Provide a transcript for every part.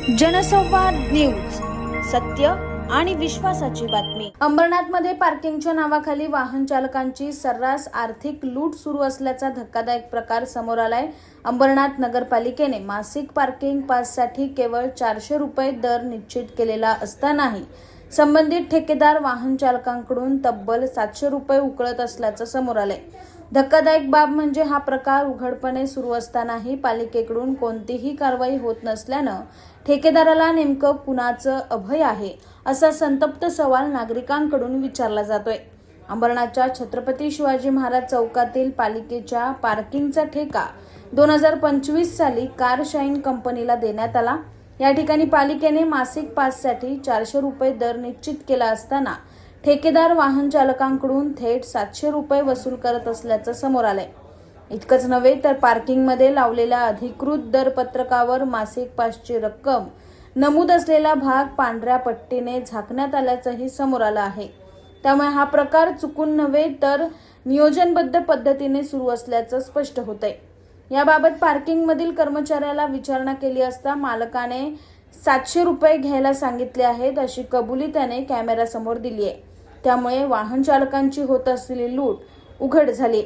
जनसंवाद न्यूज, सत्य आणि विश्वासाची बातमी। अंबरनाथमध्ये पार्किंगच्या नावाखाली वाहन चालकांची सर्रास आर्थिक लूट सुरू असल्याचा धक्कादायक प्रकार समोर आलाय। अंबरनाथ नगरपालिकेने मासिक पार्किंग पाससाठी केवळ 400 रुपये दर निश्चित केलेला असतानाही संबंधित ठेकेदार वाहन चालकांकडून तब्बल 700 रुपये उकळत असल्याचं समोर आलंय। धक्कादायक बाब म्हणजे हा प्रकार उघडपणे सुरू असतानाही पालिकेकडून कोणतीही कारवाई होत नसल्यानं ठेकेदाराला नेमकं कुणाचं अभय आहे असा संतप्त सवाल नागरिकांकडून विचारला जातोय। अंबरनाथच्या छत्रपती शिवाजी महाराज चौकातील पालिकेच्या पार्किंगचा ठेका 2025 साली कार शाईन कंपनीला देण्यात आला। या ठिकाणी पालिकेने मासिक पाससाठी 400 रुपये दर निश्चित केला असताना ठेकेदार वाहन चालकांकडून थेट 700 रुपये वसूल करत असल्याचं समोर आलंय। इतकंच नव्हे तर पार्किंगमध्ये लावलेल्या अधिकृत दरपत्रकावर मासिक पासची रक्कम नमूद असलेला भाग पांढऱ्या पट्टीने झाकण्यात आल्याचंही समोर आलं आहे। त्यामुळे हा प्रकार चुकून नव्हे तर नियोजनबद्ध पद्धतीने सुरू असल्याचं स्पष्ट होतंय। याबाबत पार्किंगमधील कर्मचाऱ्याला विचारणा केली असता मालकाने 700 रुपये घ्यायला सांगितले आहेत अशी कबुली त्याने कॅमेऱ्यासमोर दिली आहे। त्यामुळे वाहन चालकांची होत असलेली लूट उघड झाली।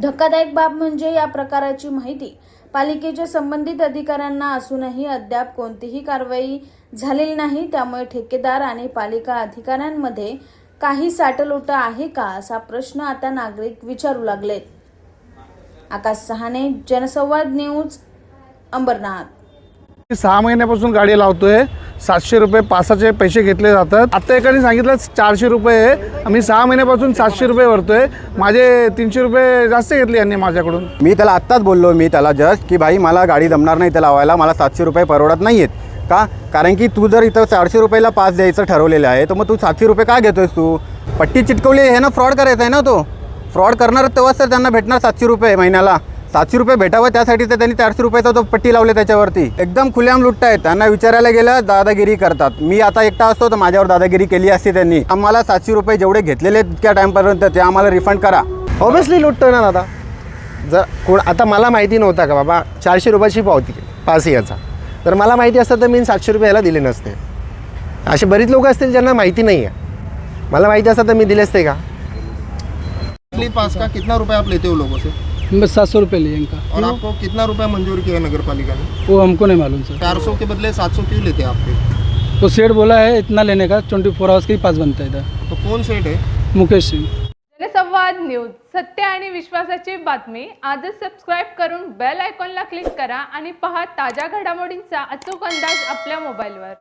धक्कादायक बाब म्हणजे या प्रकाराची माहिती पालिकेच्या संबंधित अधिकाऱ्यांना असूनही अद्याप कोणतीही कारवाई झालेली नाही। त्यामुळे ठेकेदार आणि पालिका अधिकाऱ्यांमध्ये काही साटलोट आहे का असा प्रश्न आता नागरिक विचारू लागलेत। आकाश सहाने, जनसंवाद न्यूज, अंबरनाथ। 6 महिन्यापासून गाडी लावतोय, 700 रुपये पासाचे पैसे घेतले जातात। आता एकाने सांगितलं 400 रुपये आहे, आम्ही 6 महिन्यापासून 700 रुपये भरतोय। माझे 300 रुपये जास्त घेतले यांनी माझ्याकडून। मी त्याला आत्ताच बोललो, मी त्याला जस्ट की भाई मला गाडी जमणार नाही, त्याला लावायला मला 700 रुपये परवडत नाही आहेत का, कारण की तू जर इथं 400 रुपयाला पास द्यायचं ठरवलेलं आहे तर मग तू 700 रुपये का घेतोयस? तू पट्टी चिटकवली आहे ना, फ्रॉड करायचा आहे ना, तो फ्रॉड करणार तेव्हाच तर त्यांना भेटणार 700 रुपये महिन्याला। 700 रुपये भेटावं त्यासाठी तर त्यांनी 400 रुपयाचा तो पट्टी लावले त्याच्यावरती। एकदम खुलेआम लुटत आहेत, त्यांना विचारायला गेलं दादागिरी करतात। मी आता एकटा असतो तर माझ्यावर दादागिरी केली असती त्यांनी। आम्हाला 700 रुपये जेवढे घेतलेले तितक्या टाईमपर्यंत ते आम्हाला रिफंड करा। ऑब्वियसली लुटतो ना दादा। जर कोण आता मला माहिती नव्हता का बाबा 400 रुपयाची पावती पास याचा, तर मला माहिती असतं तर मी 700 रुपये याला दिले नसते। असे बरीच लोक असतील ज्यांना माहिती नाही आहे, मला माहिती असतं तर मी दिले असते का? पास का कितना रुपया आप लेते हो लोगों से? बस 700 रुपये लिए इनका। और आपको कितना रुपया मंजूर किया नगर पालिका ने? वो हमको नहीं मालूम सर। 400 के बदले 700 क्यों लेते हैं आपके? तो सेठ बोला है इतना लेने का, 24 आवर्स का ही पास बनता है इधर। तो कौन सेठ है? मुकेश सिंह। जनसंवाद न्यूज, सत्य आणि विश्वासाची बातमी। आजच सबस्क्राईब करून बेल आयकॉनला क्लिक करा आणि पहा ताज्या घडामोडींचा अचूक अंदाज आपल्या मोबाईलवर।